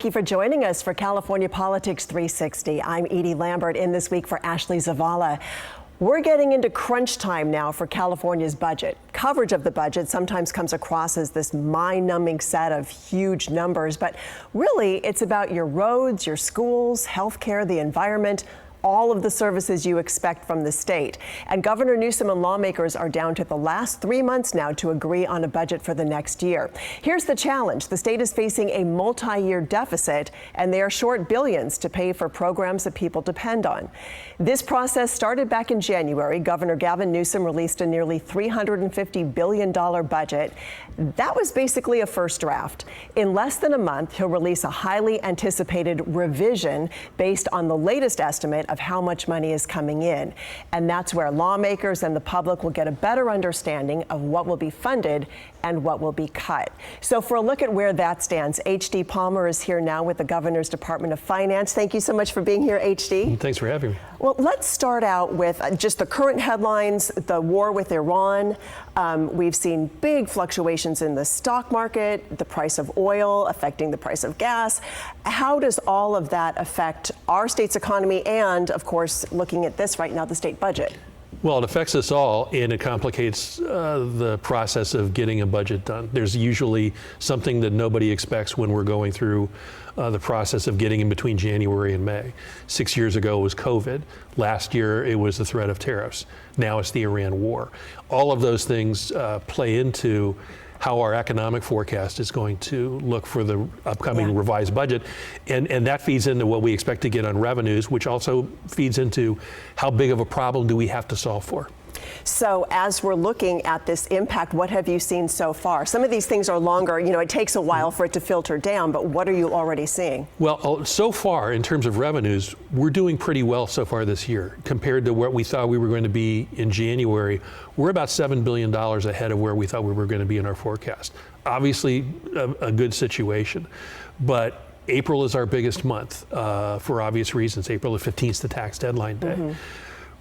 Thank you for joining us for California Politics 360. I'm Edie Lambert, in this week for Ashley Zavala. We're getting into crunch time now for California's budget. Coverage of the budget sometimes comes across as this mind-numbing set of huge numbers, but really it's about your roads, your schools, healthcare, the environment, all of the services you expect from the state. And Governor Newsom and lawmakers are down to the last 3 months now to agree on a budget for the next year. Here's the challenge. The state is facing a multi-year deficit, and they are short billions to pay for programs that people depend on. This process started back in January. Governor Gavin Newsom released a nearly $350 billion budget. That was basically a first draft. In less than a month, he'll release a highly anticipated revision based on the latest estimate of how much money is coming in. And that's where lawmakers and the public will get a better understanding of what will be funded and what will be cut. So for a look at where that stands, H.D. Palmer is here now with the Governor's Department of Finance. Thank you so much for being here, H.D. Thanks for having me. Well, let's start out with just the current headlines, the war with Iran. We've seen big fluctuations in the stock market, the price of oil affecting the price of gas. How does all of that affect our state's economy and, of course, looking at this right now, the state budget? Well, it affects us all, and it complicates the process of getting a budget done. There's usually something that nobody expects when we're going through the process of getting in between January and May. 6 years ago was COVID. Last year it was the threat of tariffs. Now it's the Iran war. All of those things play into how our economic forecast is going to look for the upcoming revised budget. And that feeds into what we expect to get on revenues, which also feeds into how big of a problem do we have to solve for. So as we're looking at this impact, what have you seen so far? Some of these things are longer, it takes a while for it to filter down, but what are you already seeing? Well, so far in terms of revenues, we're doing pretty well so far this year. Compared to what we thought we were going to be in January, we're about $7 billion ahead of where we thought we were going to be in our forecast. Obviously a good situation, but April is our biggest month for obvious reasons. April the 15th is the tax deadline day. Mm-hmm.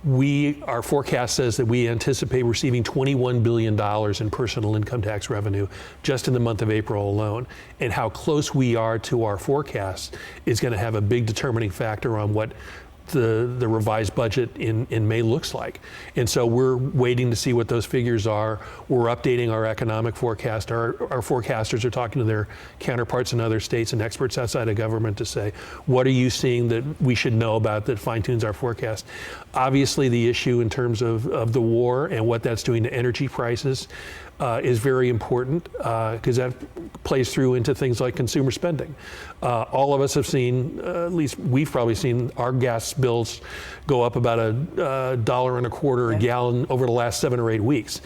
Our forecast says that we anticipate receiving $21 billion in personal income tax revenue just in the month of April alone. And how close we are to our forecast is going to have a big determining factor on what the revised budget in May looks like. And so we're waiting to see what those figures are. We're updating our economic forecast. Our forecasters are talking to their counterparts in other states and experts outside of government to say, what are you seeing that we should know about that fine-tunes our forecast? Obviously, the issue in terms of the war and what that's doing to energy prices is very important because that plays through into things like consumer spending. All of us have seen, at least we've probably seen, our gas bills go up about $1.25 a gallon over the last 7 or 8 weeks.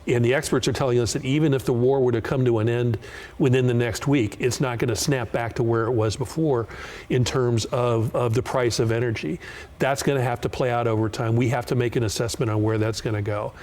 And the experts are telling us that even if the war were to come to an end within the next week, it's not going to snap back to where it was before in terms of the price of energy. That's going to have to play out over time. We have to make an assessment on where that's going to go.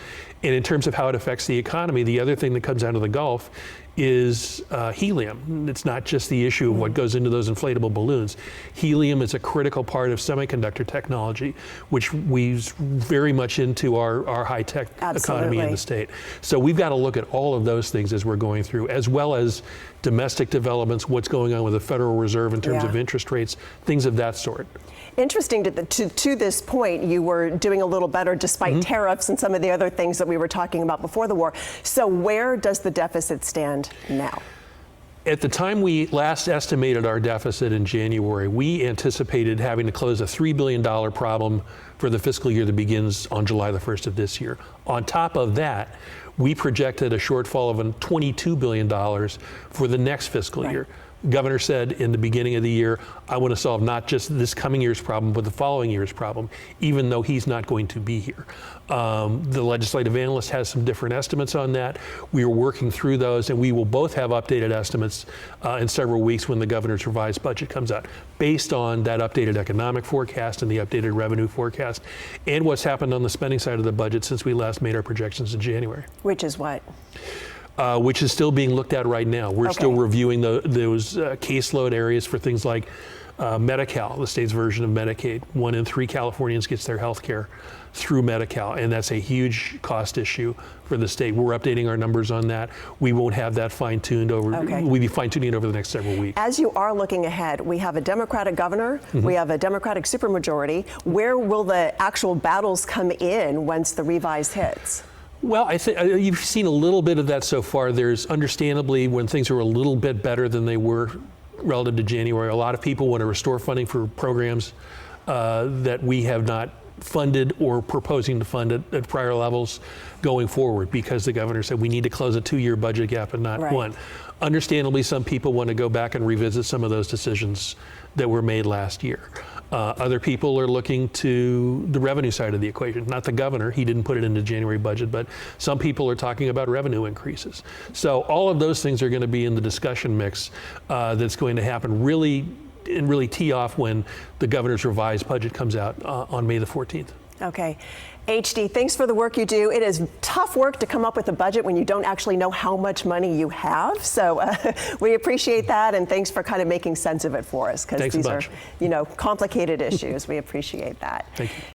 And in terms of how it affects the economy, the other thing that comes out of the Gulf is helium. It's not just the issue of what goes into those inflatable balloons. Helium is a critical part of semiconductor technology, which weaves very much into our high-tech economy in the state. So we've got to look at all of those things as we're going through, as well as domestic developments, what's going on with the Federal Reserve in terms of interest rates, things of that sort. Interesting to this point, you were doing a little better despite tariffs and some of the other things that we were talking about before the war. So where does the deficit stand now? At the time we last estimated our deficit in January, we anticipated having to close a $3 billion problem for the fiscal year that begins on July the 1st of this year. On top of that, we projected a shortfall of $22 billion for the next fiscal year. Governor said in the beginning of the year, I want to solve not just this coming year's problem, but the following year's problem, even though he's not going to be here. The legislative analyst has some different estimates on that. We are working through those, and we will both have updated estimates in several weeks when the governor's revised budget comes out, based on that updated economic forecast and the updated revenue forecast, and what's happened on the spending side of the budget since we last made our projections in January. Which is what? which is still being looked at right now. We're still reviewing those caseload areas for things like Medi-Cal, the state's version of Medicaid. 1 in 3 Californians gets their health care through Medi-Cal, and that's a huge cost issue for the state. We're updating our numbers on that. We won't have that fine-tuned over, we'll be fine-tuning it over the next several weeks. As you are looking ahead, we have a Democratic governor, we have a Democratic supermajority. Where will the actual battles come in once the revise hits? Well, I think you've seen a little bit of that so far. There's understandably, when things are a little bit better than they were relative to January, a lot of people want to restore funding for programs that we have not funded or proposing to fund at prior levels going forward, because the governor said we need to close a 2-year budget gap and not one. Understandably, some people want to go back and revisit some of those decisions that were made last year. Other people are looking to the revenue side of the equation. Not the governor, he didn't put it in the January budget, but some people are talking about revenue increases. So all of those things are going to be in the discussion mix that's going to happen really tee off when the governor's revised budget comes out on May the 14th. Okay. HD, thanks for the work you do. It is tough work to come up with a budget when you don't actually know how much money you have. So we appreciate that, and thanks for kind of making sense of it for us, because these are, complicated issues. We appreciate that. Thank you.